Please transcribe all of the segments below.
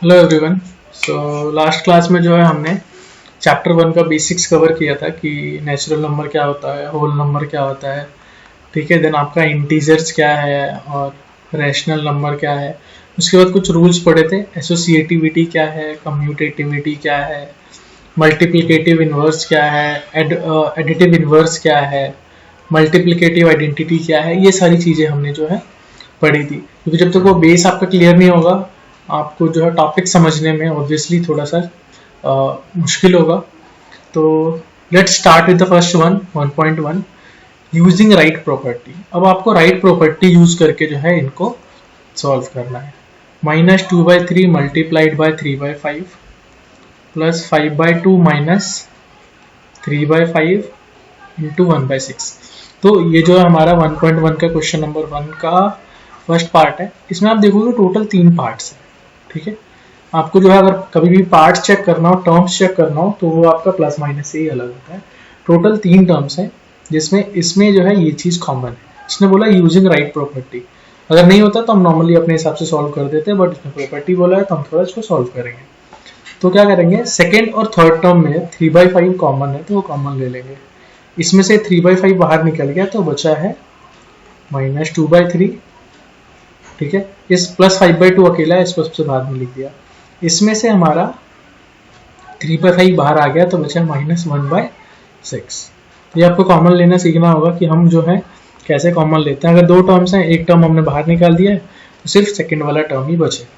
Hello everyone. So last class में जो है हमने चैप्टर 1 का बेसिक्स कवर किया था कि नेचुरल नंबर क्या होता है, होल नंबर क्या होता है, ठीक है। देन आपका इंटीजर्स क्या है और रैशनल नंबर क्या है। उसके बाद कुछ रूल्स पढ़े थे, एसोसिएटिविटी क्या है, कम्यूटेटिविटी क्या है, मल्टीप्लिकेटिव इन्वर्स क्या है, एडिटिव इन्वर्स क्या है, मल्टीप्लिकेटिव आइडेंटिटी क्या है। ये सारी चीज़ें हमने जो है पढ़ी थी, क्योंकि जब तक वो बेस आपका क्लियर नहीं होगा आपको जो है टॉपिक समझने में ऑब्वियसली थोड़ा सा मुश्किल होगा। तो let's start with the first one 1.1 using right property. अब आपको राइट प्रॉपर्टी यूज करके जो है इनको सॉल्व करना है। -2/3 multiplied by 3/5 plus 5/2 minus 3/5 into 1/6। तो ये जो है हमारा 1.1 का क्वेश्चन नंबर 1 का फर्स्ट पार्ट है। इसमें आप देखोगे टोटल 3 पार्ट्स है, ठीक है। आपको जो है अगर कभी भी पार्ट्स चेक करना हो, टर्म्स चेक करना हो, तो वो आपका प्लस माइनस से ही अलग होता है। टोटल 3 टर्म्स है जिसमें इसमें जो है ये चीज़ कॉमन है। इसने बोला यूजिंग राइट प्रॉपर्टी। अगर नहीं होता तो हम नॉर्मली अपने हिसाब से सॉल्व कर देते हैं, बट इसने प्रॉपर्टी बोला है तो हम थोड़ा इसको सॉल्व करेंगे। तो क्या करेंगे, सेकेंड और थर्ड टर्म में 3/5 कॉमन है तो वो कॉमन ले लेंगे। इसमें से 3/5 बाहर निकल गया तो बचा है -2/3, ठीक है। इस प्लस 5/2 अकेला है, इसको सबसे बाद में लिख दिया। इसमें से हमारा 3/5 बाहर आ गया तो बचा -1/6। तो ये आपको कॉमन लेना सीखना होगा कि हम जो है कैसे कॉमन लेते हैं। अगर 2 टर्म्स हैं, एक टर्म हमने बाहर निकाल दिया है तो सिर्फ सेकेंड वाला टर्म ही बचेगा।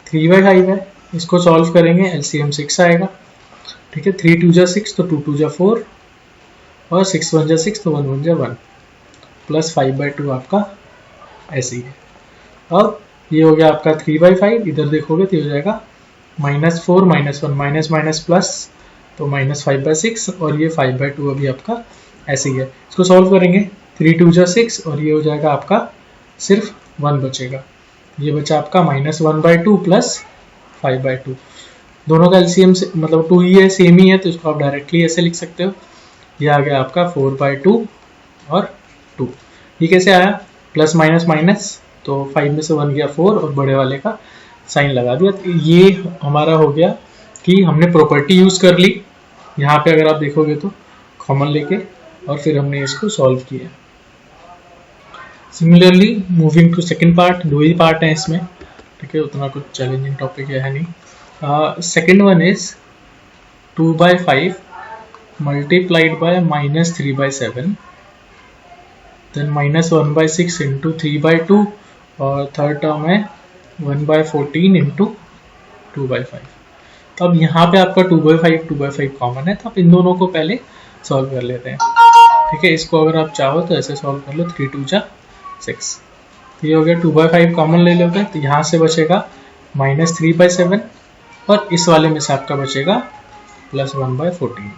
3/5 है, इसको सॉल्व करेंगे, एलसीएम 6 आएगा, ठीक है। 3 2 जा 6 तो 2 2 जा 4 और 6 1 जा 6 तो 1 1 जा 1 प्लस 5/2 आपका ऐसे ही है। अब ये हो गया आपका 3/5, इधर देखोगे तो हो जाएगा -4 -1 माइनस माइनस प्लस तो -5/6 और ये 5/2 अभी आपका ऐसे ही है। इसको सॉल्व करेंगे, 3 2 जा 6 और ये हो जाएगा आपका सिर्फ 1 बचेगा। ये बचा आपका -1/2 प्लस 5/2। दोनों का एलसीएम से मतलब 2 ही है, सेम ही है, तो इसको आप डायरेक्टली ऐसे लिख सकते हो। ये आ गया आपका 4/2 और 2। ये कैसे आया, प्लस माइनस माइनस तो 5 में से 1 गया 4 और बड़े वाले का साइन लगा दिया। तो ये हमारा हो गया कि हमने प्रॉपर्टी यूज कर ली। यहाँ पे अगर आप देखोगे तो कॉमन लेके और फिर हमने इसको सॉल्व किया। Similarly moving to second part, 2 ही पार्ट है इसमें, ठीक है, उतना कुछ चैलेंजिंग टॉपिक है नहीं। Second one is 2/5 multiplied by -3/7 then -1/6 into 3/2 और थर्ड टर्म है 1/14 इंटू 2/5। तो अब यहाँ पे आपका 2/5 कॉमन है, तो आप इन दोनों को पहले सॉल्व कर लेते हैं, ठीक है। इसको अगर आप चाहो तो ऐसे सॉल्व कर लो, 3 2 जा 6। तो ये हो गया 2/5 कॉमन ले लोगे तो यहाँ से बचेगा -3/7 और इस वाले में से आपका बचेगा प्लस 1/14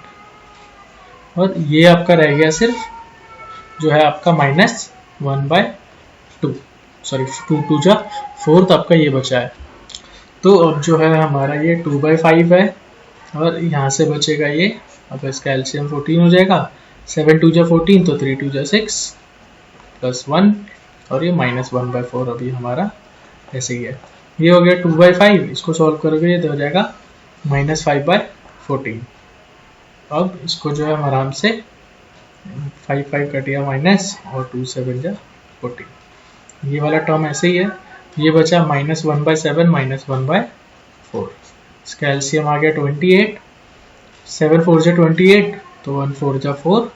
और ये आपका रह गया सिर्फ जो है आपका -1/2, सॉरी 2 2 जा 4, तो आपका ये बचा है। तो अब जो है हमारा ये 2/5 है और यहाँ से बचेगा ये, अब इसका एलसीएम 14 हो जाएगा। 7 2 जा 14 तो 3 2 जा 6 प्लस 1 और ये -1/4 अभी हमारा ऐसे ही है। ये हो गया 2/5, इसको सॉल्व करोगे तो हो जाएगा -5/14। अब इसको जो है हम आराम से 5 5 कट गया माइनस और 2 7 जा 14। ये वाला टर्म ऐसे ही है। ये बचा -1/7 -1/4। इसका एलसीएम आ गया 28। 7 4 जा 28 तो 1 4 जा 4,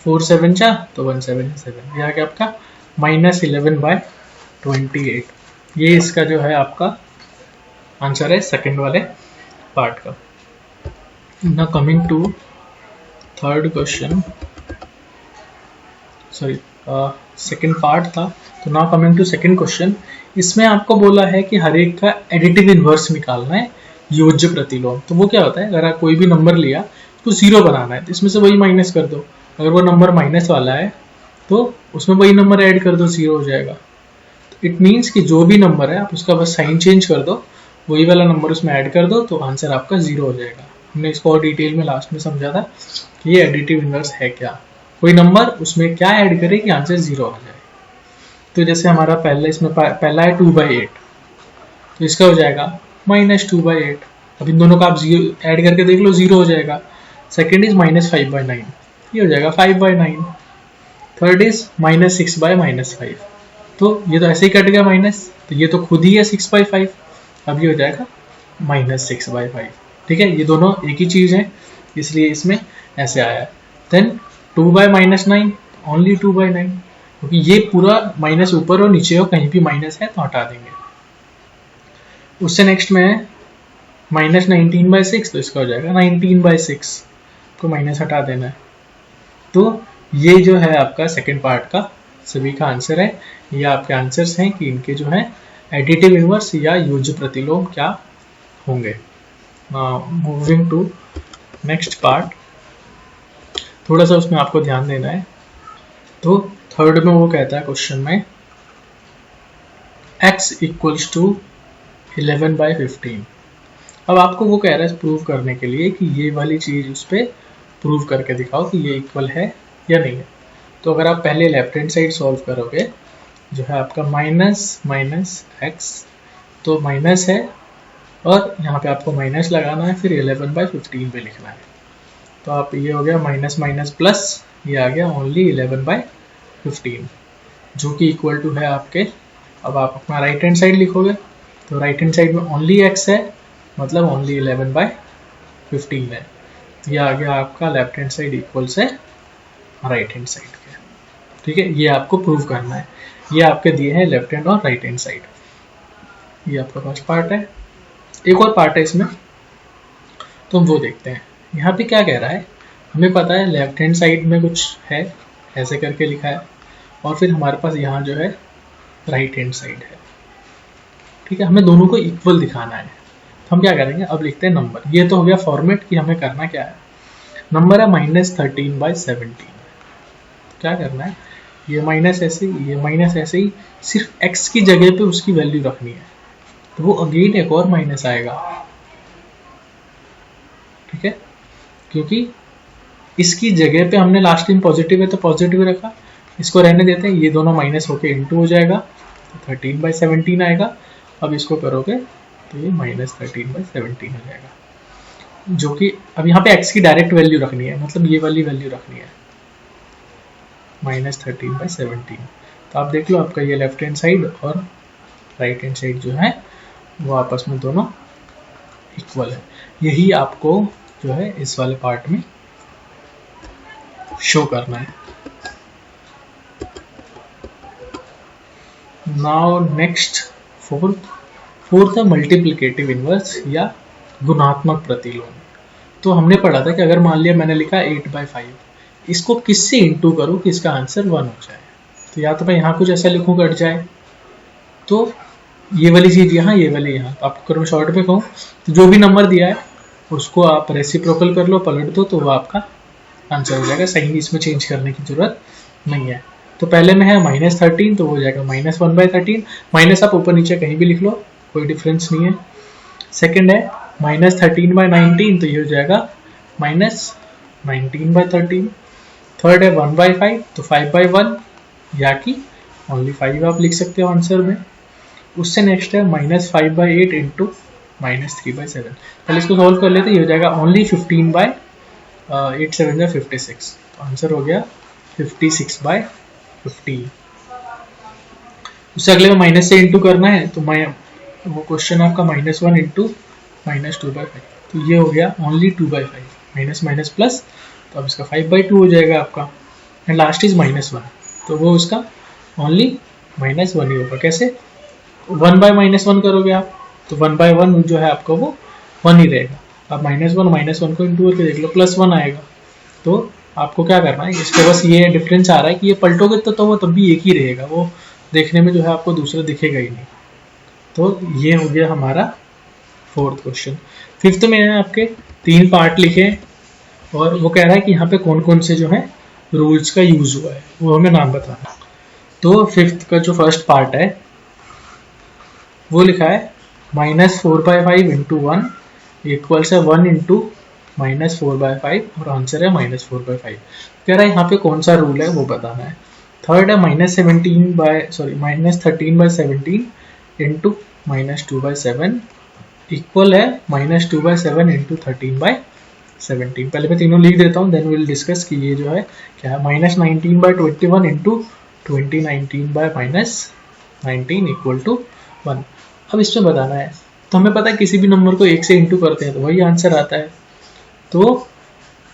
4 7 जा तो 1 7 7। ये आ गया आपका -11/28। ये इसका जो है आपका आंसर है सेकंड वाले पार्ट का। ना coming to third question, sorry second part था, तो now coming to second question. इसमें आपको बोला है कि हर एक का एडिटिव इन्वर्स निकालना है, योज्य प्रतिलोम। तो वो क्या होता है, अगर कोई भी नंबर लिया तो 0 बनाना है, तो इसमें से वही माइनस कर दो। अगर वो नंबर माइनस वाला है तो उसमें वही नंबर ऐड कर दो, 0 हो जाएगा। इट मीन्स कि जो भी नंबर है आप उसका बस साइन चेंज कर दो, वही वाला नंबर उसमें ऐड कर दो तो आंसर आपका 0 हो जाएगा। हमने इसको और डिटेल में लास्ट में समझा था कि ये एडिटिव इन्वर्स है क्या, कोई नंबर उसमें क्या ऐड करे कि आंसर 0 आ जाए। तो जैसे हमारा पहला इसमें पहला है 2/8, तो इसका हो जाएगा -2/8। अब इन दोनों का आप ऐड करके देख लो, 0 हो जाएगा। सेकेंड इज -5/9, ये हो जाएगा 5/9। थर्ड इज -6/-5, तो ये तो ऐसे ही कट गया माइनस, तो ये तो खुद ही है 6/5। अब ये हो जाएगा -6/5। ठीक है, ये दोनों एक ही चीज है, इसलिए इसमें ऐसे आया है। देन 2/-9, ओनली 2/9, क्योंकि ये पूरा माइनस ऊपर और नीचे हो, कहीं भी माइनस है तो हटा देंगे। उससे नेक्स्ट में है -19/6, तो इसका हो जाएगा 19/6 को माइनस हटा देना है। तो ये जो है आपका सेकेंड पार्ट का सभी का आंसर है। ये आपके आंसर्स हैं कि इनके जो है एडिटिव इनवर्स या योज्य प्रतिलोम क्या होंगे। मूविंग टू नेक्स्ट पार्ट, थोड़ा सा उसमें आपको ध्यान देना है। तो थर्ड में वो कहता है क्वेश्चन में x = 11/15। अब आपको वो कह रहा है प्रूव करने के लिए कि ये वाली चीज उस पर प्रूव करके दिखाओ कि ये इक्वल है या नहीं है। तो अगर आप पहले लेफ्ट हैंड साइड सॉल्व करोगे, जो है आपका माइनस x, तो माइनस है और यहाँ पे आपको माइनस लगाना है, फिर 11/15 पे लिखना है। तो आप ये हो गया माइनस माइनस प्लस, ये आ गया ओनली 11/15, जो कि इक्वल टू है आपके। अब आप अपना राइट हैंड साइड लिखोगे, तो राइट हैंड साइड में ओनली x है, मतलब ओनली 11/15 है। ये आ गया आपका लेफ्ट हैंड साइड इक्वल से राइट हैंड साइड के। ठीक है, ये आपको प्रूव करना है। ये आपके दिए हैं लेफ्ट हैंड और राइट हैंड साइड। ये आपका फर्स्ट पार्ट है। एक और पार्ट है इसमें, तो हम वो देखते हैं। यहाँ पे क्या कह रहा है, हमें पता है लेफ्ट हैंड साइड में कुछ है, ऐसे करके लिखा है, और फिर हमारे पास यहाँ जो है राइट हैंड साइड है। ठीक है, हमें दोनों को इक्वल दिखाना है। तो हम क्या करेंगे, अब लिखते हैं नंबर। ये तो हो गया फॉर्मेट कि हमें करना क्या है। नंबर है -13/17। क्या करना है, ये माइनस ऐसे ही, ये माइनस ऐसे ही, सिर्फ x की जगह पे उसकी वैल्यू रखनी है, तो वो अगेन एक और माइनस आएगा। ठीक है, क्योंकि इसकी जगह पे हमने लास्ट इन पॉजिटिव है तो पॉजिटिव रखा, इसको रहने देते हैं, ये दोनों माइनस होके इंटू हो जाएगा, तो 13/17 आएगा। अब इसको करोगे तो ये -13/17 हो जाएगा, जो कि अब यहाँ पे x की डायरेक्ट वैल्यू रखनी है, मतलब ये वाली वैल्यू रखनी है, -13/17। तो आप देख लो, आपका ये लेफ्ट हैंड साइड और राइट हैंड साइड जो है वो आपस में दोनों इक्वल है। यही आपको जो है इस वाले पार्ट में शो करना है। नाउ नेक्स्ट फोर्थ है मल्टीप्लिकेटिव इनवर्स या गुणात्मक प्रतिलोम। तो हमने पढ़ा था कि अगर मान लिया मैंने लिखा 8/5, इसको किससे इंटू करूं कि इसका आंसर 1 हो जाए। तो या तो मैं यहाँ कुछ ऐसा लिखूं कट जाए, तो ये वाली चीज यहाँ, ये वाली यहाँ। तो आपको अगर मैं शॉर्ट में कहूँ तो जो भी नंबर दिया है उसको आप रेसिप्रोकल कर लो, पलट दो, तो वो आपका आंसर हो जाएगा। साइन इसमें चेंज करने की जरूरत नहीं है। तो पहले में है -13, तो हो जाएगा -1/13। माइनस आप ऊपर नीचे कहीं भी लिख लो, कोई डिफरेंस नहीं है। सेकेंड है -13/19, तो ये हो जाएगा -19/13। थर्ड है 1/5, तो 5/1, या कि ओनली 5 आप लिख सकते हो आंसर में। उससे नेक्स्ट है -5/8 इंटू -3/7। पहले इसको सॉल्व कर लेते, ये हो जाएगा ओनली 15/8 7 या 56, तो आंसर हो गया 56/15। उससे अगले में माइनस से इंटू करना है, तो वो क्वेश्चन आपका -1 इंटू -2/5, तो ये हो गया ओनली 2/5, माइनस माइनस प्लस, तो अब इसका 5/2 हो जाएगा आपका। एंड लास्ट इज -1, तो वो उसका ओनली -1 ही होगा। कैसे, 1/-1 करोगे आप, तो 1/1 जो है आपका वो 1 ही रहेगा। अब -1 को इंटू करके देख लो, +1 आएगा। तो आपको क्या करना है, इसके बस ये डिफरेंस आ रहा है कि ये पलटोगे तो वो तब भी एक ही रहेगा, वो देखने में जो है आपको दूसरा दिखेगा ही नहीं। तो ये हो गया हमारा फोर्थ क्वेश्चन। फिफ्थ में है आपके 3 पार्ट लिखे, और वो कह रहा है कि यहाँ पे कौन कौन से जो है रूल्स का यूज हुआ है, वो हमें नाम बताना। तो फिफ्थ का जो फर्स्ट पार्ट है वो लिखा है -4/5 इंटू 1 इक्वल से 1 इंटू -4/5, और आंसर है -4/5। कह रहा है यहाँ पे कौन सा रूल है वो बताना है। थर्ड है -13/17 इंटू -2/7 इक्वल है -2/7 इंटू 13/17। पहले मैं तीनों लिख देता हूँ, देन विल डिस्कस कि ये जो है क्या है। -19/21 इंटू 2019/-19 इक्वल टू 1। अब इसमें बताना है, तो हमें पता है किसी भी नंबर को 1 से इंटू करते हैं तो वही आंसर आता है। तो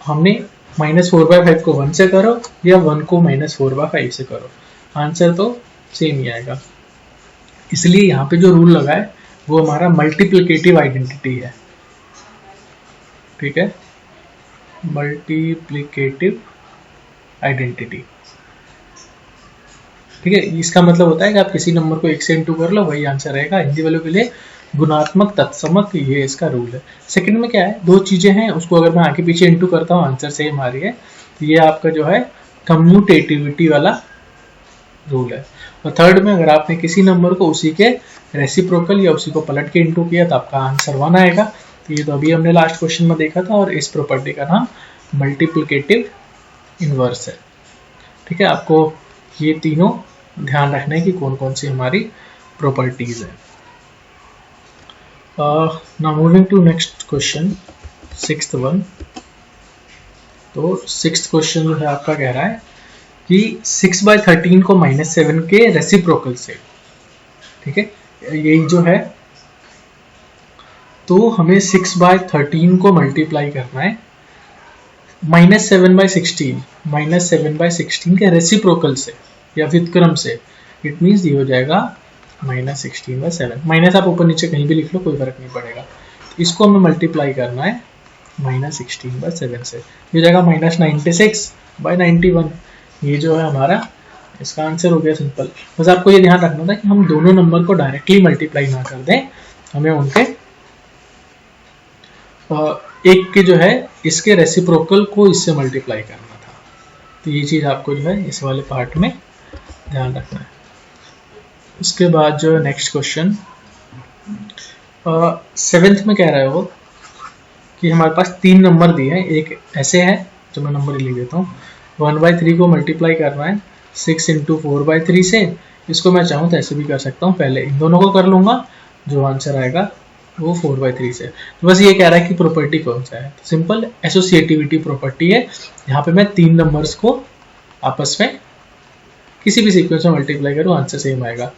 हमने -4/5 को 1 से करो या 1 को -4/5 से करो, आंसर तो सेम ही आएगा। इसलिए यहाँ पे जो रूल लगा है वो हमारा मल्टीप्लिकेटिव आइडेंटिटी है। ठीक है, मल्टीप्लिकेटिव आइडेंटिटी। ठीक है, इसका मतलब होता है कि आप किसी नंबर को 1 से इंटू कर लो वही आंसर रहेगा। हिंदी वालों के लिए गुणात्मक तत्समक, ये इसका रूल है। सेकंड में क्या है, दो चीजें हैं, उसको अगर मैं आगे पीछे इंटू करता हूँ आंसर सेम आ रही है, तो ये आपका जो है कम्यूटेटिविटी वाला रूल है। और थर्ड में अगर आपने किसी नंबर को उसी के रेसिप्रोकल या उसी को पलट के इंटू किया तो आपका आंसर 1 आएगा। तो ये तो अभी हमने लास्ट क्वेश्चन में देखा था, और इस प्रॉपर्टी का नाम मल्टीप्लिकेटिव इनवर्स है। ठीक है, आपको ये तीनों ध्यान रखना है कि कौन कौन सी हमारी प्रॉपर्टीज है। Now moving to next question, 6th one. तो 6th क्वेश्चन जो है आपका कह रहा है कि 6/13 को -7 के रेसिप्रोकल से, ठीक है, यही जो है, तो हमें 6/13 को मल्टीप्लाई करना है -7/16 के रेसिप्रोकल से या व्युत्क्रम से। इट मीन्स ये हो जाएगा -16/7। माइनस आप ऊपर नीचे कहीं भी लिख लो, कोई फर्क नहीं पड़ेगा। इसको हमें मल्टीप्लाई करना है -16/7 से, ये हो जाएगा -96/91। ये जो है हमारा इसका आंसर हो गया सिंपल। बस आपको ये ध्यान रखना था कि हम दोनों नंबर को डायरेक्टली मल्टीप्लाई ना कर दें, हमें उनके एक के जो है इसके रेसिप्रोकल को इससे मल्टीप्लाई करना था। तो ये चीज़ आपको जो है इस वाले पार्ट में ध्यान रखना है। उसके बाद जो है नेक्स्ट क्वेश्चन 7th में कह रहे हो कि हमारे पास 3 नंबर दिए हैं। एक ऐसे है, जो मैं नंबर लिख देता हूँ, 1/3 को मल्टीप्लाई करना है 6 इंटू 4/3 से। इसको मैं चाहूँ तो ऐसे भी कर सकता हूँ, पहले इन दोनों को कर लूँगा, जो आंसर आएगा वो 4/3 से। तो बस ये कह रहा है कि प्रॉपर्टी कौन सा है, तो सिंपल एसोसिएटिविटी प्रॉपर्टी है। यहाँ पे मैं 3 नंबर्स को आपस में किसी भी सीक्वेंस में मल्टीप्लाई करूँ, आंसर सेम आएगा।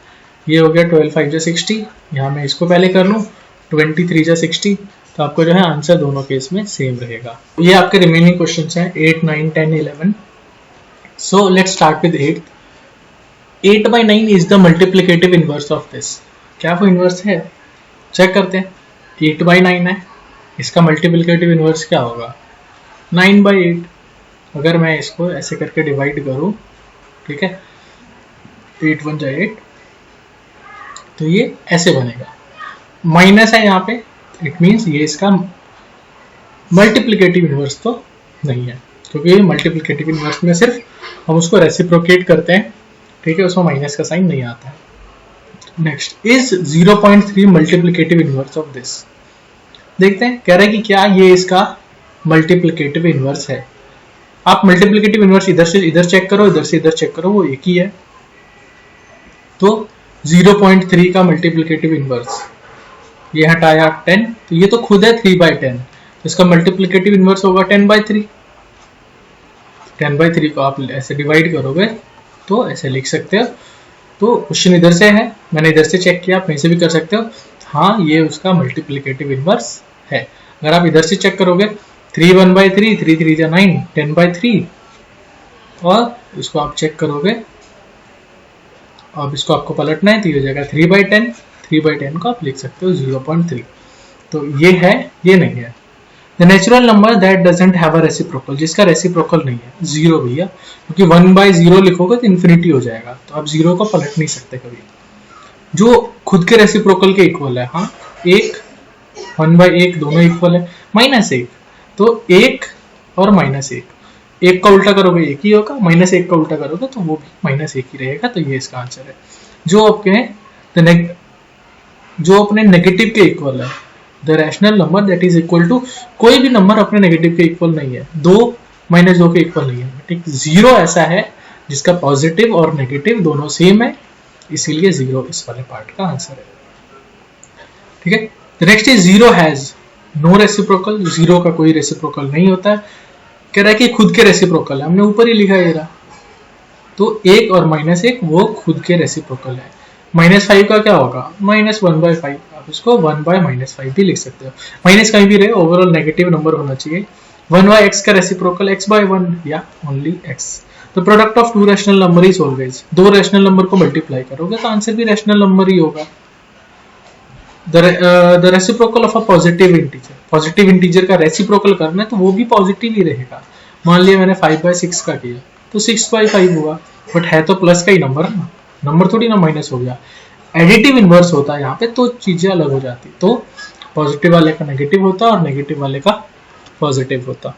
ये हो गया 12×5=60, यहाँ मैं इसको पहले कर लूँ 23×60, तो आपको जो है आंसर दोनों केस में सेम रहेगा। ये आपके रिमेनिंग क्वेश्चंस हैं 8, 9, 10, 11। So let's start with 8। 8/9 is the multiplicative inverse of this. क्या वो इनवर्स है, चेक करते हैं। 8/9 है, इसका मल्टीप्लिकेटिव इनवर्स क्या होगा, 9/8। अगर मैं इसको ऐसे करके डिवाइड करूँ, ठीक है, 8 1 8, तो ये ऐसे बनेगा। माइनस है यहाँ पे, इट मीन्स ये इसका मल्टीप्लिकेटिव इनवर्स तो नहीं है, क्योंकि मल्टीप्लिकेटिव इनवर्स में सिर्फ हम उसको रेसिप्रोकेट करते हैं, ठीक है, उसमें माइनस का साइन नहीं आता है। Next is 0.3 multiplicative inverse of this. देखते हैं, कह रहा है कि क्या ये इसका मल्टीप्लिकेटिव इनवर्स है। आप मल्टीप्लिकेटिव इनवर्स इधर से इधर चेक करो, इधर से इधर चेक करो, वो एक ही है। तो 0.3 का मल्टीप्लिकेटिव इनवर्स, ये हटाया 10, तो ये तो खुद है 3/10, इसका मल्टीप्लिकेटिव इनवर्स होगा 10/3। 10/3 को आप ऐसे डिवाइड करोगे तो ऐसे लिख सकते हो। तो क्वेश्चन इधर से है, मैंने इधर से चेक किया, आप वहीं से भी कर सकते हो। हाँ, ये उसका मल्टीप्लिकेटिव इनवर्स है। अगर आप इधर से चेक करोगे 3 1/3, 3 3 9, 10/3, और इसको आप चेक करोगे, अब इसको आपको पलटना है तो ये हो जाएगा 3/10। 3/10 को आप लिख सकते हो 0.3। तो ये है, ये नहीं है। The natural number that doesn't have a reciprocal, जिसका रेसिप्रोकल नहीं है, 0 भैया, क्योंकि 1/0 लिखोगे तो इन्फिनिटी हो जाएगा, तो आप 0 को पलट नहीं सकते कभी। जो खुद के रेसिप्रोकल के इक्वल है, हाँ, 1 1/1 दोनों इक्वल है, -1, तो 1 और -1, 1 का उल्टा करोगे 1 ही होगा, -1 का उल्टा करोगे तो वो भी -1 ही रहेगा। तो ये इसका आंसर है। जो अपने नेगेटिव के इक्वल है, the rational number that is equal to, कोई भी नंबर अपने नेगेटिव के इक्वल नहीं है, 2 -2 के इक्वल नहीं है, ठीक। 0 ऐसा है जिसका पॉजिटिव और नेगेटिव दोनों सेम है, इसीलिए 0 इस वाले पार्ट का आंसर है। ठीक है। Next is zero has no reciprocal, zero का कोई रेसिप्रोकल नहीं होता है। कह रहा है कि खुद के रेसिप्रोकल है, हमने ऊपर ही लिखा है ये, तो एक और -1 वो खुद के रेसिप्रोकल है। -5 का क्या होगा, -1/5, आप इसको 1/-5 भी लिख सकते हो, माइनस कहीं भी रहे, ओवरऑल नेगेटिव नंबर होना चाहिए। 1/x का रेसिप्रोकल x/1 या ओनली x। तो product of to rational number is always, दो रैशनल नंबर को मल्टीप्लाई करोगे तो आंसर भी रैशनल नंबर ही होगा। The reciprocal of a positive integer, positive integer का रेसिप्रोकल करना है तो वो भी पॉजिटिव ही रहेगा। मान लिया मैंने 5/6 का किया तो 6/5 हुआ, बट है तो प्लस का ही नंबर ना, नंबर थोड़ी ना माइनस हो गया। एडिटिव इनवर्स होता है यहाँ पे तो चीजें अलग हो जाती, तो पॉजिटिव वाले का नेगेटिव होता और नेगेटिव वाले का पॉजिटिव होता।